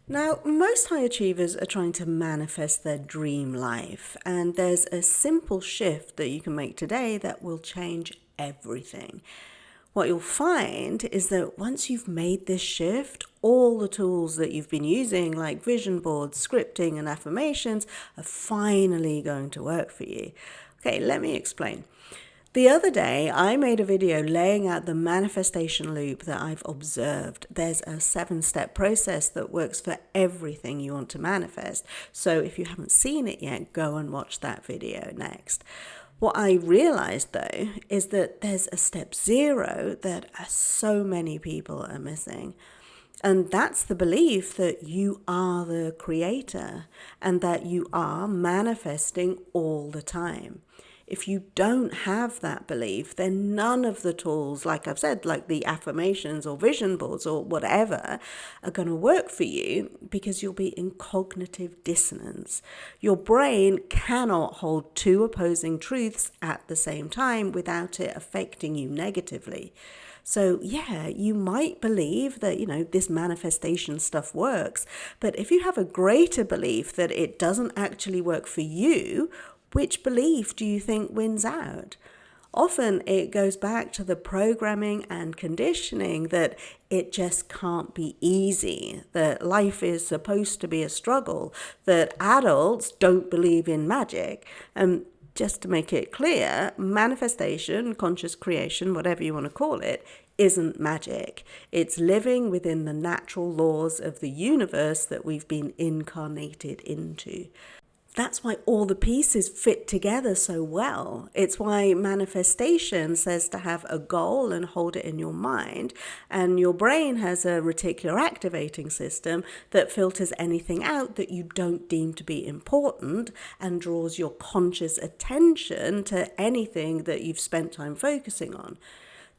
Now, most high achievers are trying to manifest their dream life, and there's a simple shift that you can make today that will change everything. What you'll find is that once you've made this shift, all the tools that you've been using, like vision boards, scripting, and affirmations, are finally going to work for you. Okay, let me explain. The other day, I made a video laying out the manifestation loop that I've observed. There's a 7-step process that works for everything you want to manifest. So if you haven't seen it yet, go and watch that video next. What I realized though is that there's a step 0 that so many people are missing. And that's the belief that you are the creator and that you are manifesting all the time. If you don't have that belief, then none of the tools, like I've said, like the affirmations or vision boards or whatever, are going to work for you because you'll be in cognitive dissonance. Your brain cannot hold 2 opposing truths at the same time without it affecting you negatively. So yeah, you might believe that, this manifestation stuff works, but if you have a greater belief that it doesn't actually work for you, which belief do you think wins out? Often it goes back to the programming and conditioning that it just can't be easy, that life is supposed to be a struggle, that adults don't believe in magic. And just to make it clear, manifestation, conscious creation, whatever you want to call it, isn't magic. It's living within the natural laws of the universe that we've been incarnated into. That's why all the pieces fit together so well. It's why manifestation says to have a goal and hold it in your mind. And your brain has a reticular activating system that filters anything out that you don't deem to be important and draws your conscious attention to anything that you've spent time focusing on.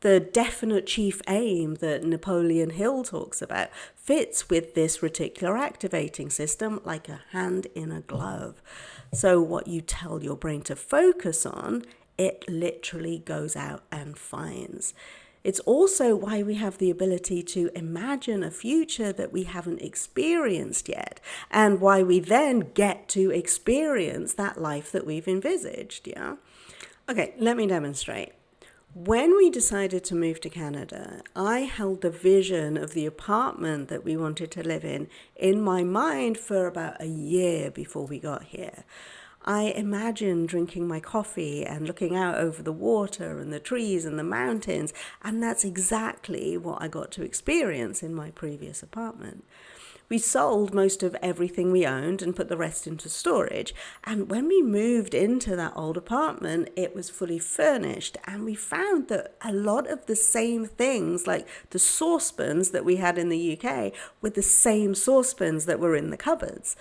The definite chief aim that Napoleon Hill talks about fits with this reticular activating system like a hand in a glove. So what you tell your brain to focus on, it literally goes out and finds. It's also why we have the ability to imagine a future that we haven't experienced yet, and why we then get to experience that life that we've envisaged, yeah? Okay, let me demonstrate. When we decided to move to Canada, I held the vision of the apartment that we wanted to live in my mind for about a year before we got here. I imagined drinking my coffee and looking out over the water and the trees and the mountains, and that's exactly what I got to experience in my previous apartment. We sold most of everything we owned and put the rest into storage. And when we moved into that old apartment, it was fully furnished. And we found that a lot of the same things, like the saucepans that we had in the UK, were the same saucepans that were in the cupboards.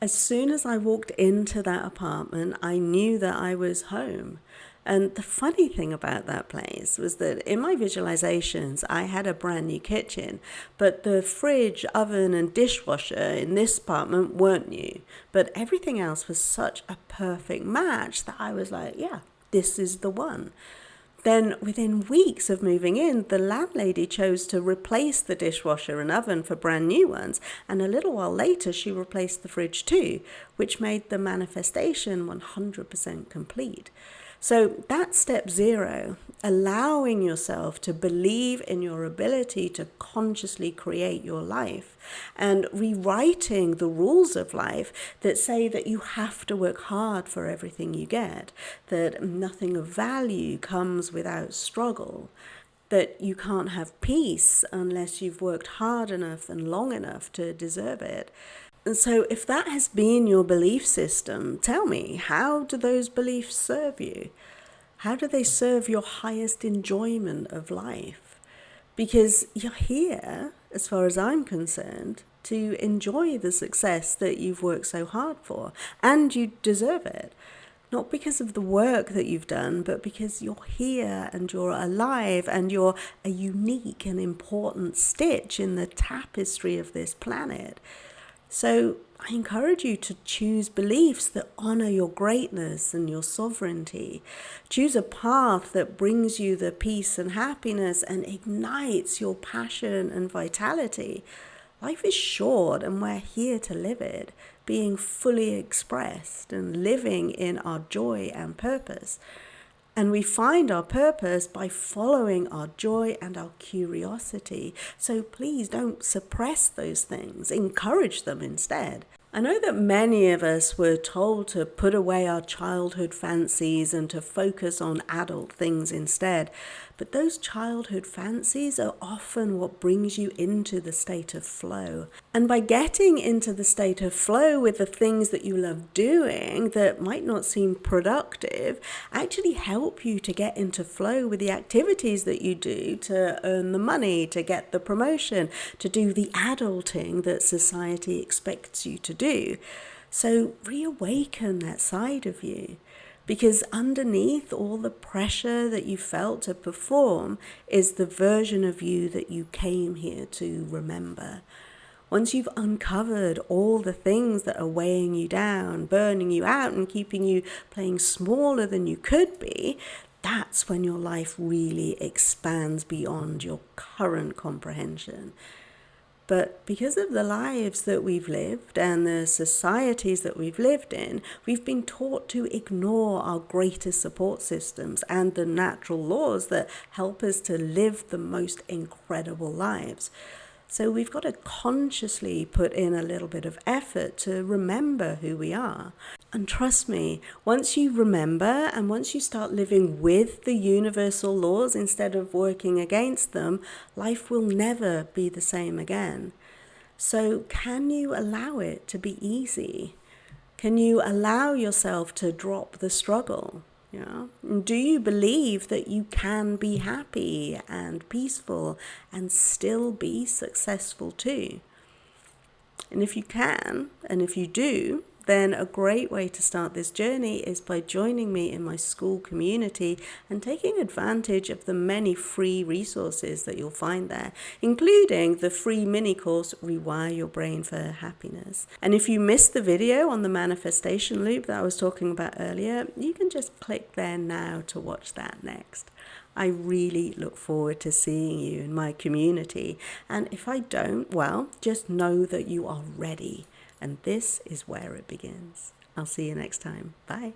As soon as I walked into that apartment, I knew that I was home. And the funny thing about that place was that in my visualizations, I had a brand new kitchen, but the fridge, oven, and dishwasher in this apartment weren't new. But everything else was such a perfect match that I was like, yeah, this is the one. Then within weeks of moving in, the landlady chose to replace the dishwasher and oven for brand new ones. And a little while later, she replaced the fridge too, which made the manifestation 100% complete. So that's step 0, allowing yourself to believe in your ability to consciously create your life and rewriting the rules of life that say that you have to work hard for everything you get, that nothing of value comes without struggle, that you can't have peace unless you've worked hard enough and long enough to deserve it. And so if that has been your belief system, tell me, how do those beliefs serve you? How do they serve your highest enjoyment of life? Because you're here, as far as I'm concerned, to enjoy the success that you've worked so hard for, and you deserve it. Not because of the work that you've done, but because you're here and you're alive and you're a unique and important stitch in the tapestry of this planet. So I encourage you to choose beliefs that honor your greatness and your sovereignty. Choose a path that brings you the peace and happiness and ignites your passion and vitality. Life is short and we're here to live it, being fully expressed and living in our joy and purpose. And we find our purpose by following our joy and our curiosity. So please don't suppress those things, encourage them instead. I know that many of us were told to put away our childhood fancies and to focus on adult things instead. But those childhood fancies are often what brings you into the state of flow. And by getting into the state of flow with the things that you love doing that might not seem productive, actually help you to get into flow with the activities that you do to earn the money, to get the promotion, to do the adulting that society expects you to do. So reawaken that side of you. Because underneath all the pressure that you felt to perform is the version of you that you came here to remember. Once you've uncovered all the things that are weighing you down, burning you out, and keeping you playing smaller than you could be, that's when your life really expands beyond your current comprehension. But because of the lives that we've lived and the societies that we've lived in, we've been taught to ignore our greatest support systems and the natural laws that help us to live the most incredible lives. So we've got to consciously put in a little bit of effort to remember who we are. And trust me, once you remember and once you start living with the universal laws instead of working against them, life will never be the same again. So can you allow it to be easy? Can you allow yourself to drop the struggle? Do you believe that you can be happy and peaceful and still be successful too? And if you can, and if you do, then a great way to start this journey is by joining me in my school community and taking advantage of the many free resources that you'll find there, including the free mini course, Rewire Your Brain for Happiness. And if you missed the video on the manifestation loop that I was talking about earlier, you can just click there now to watch that next. I really look forward to seeing you in my community. And if I don't, well, just know that you are ready. And this is where it begins. I'll see you next time. Bye.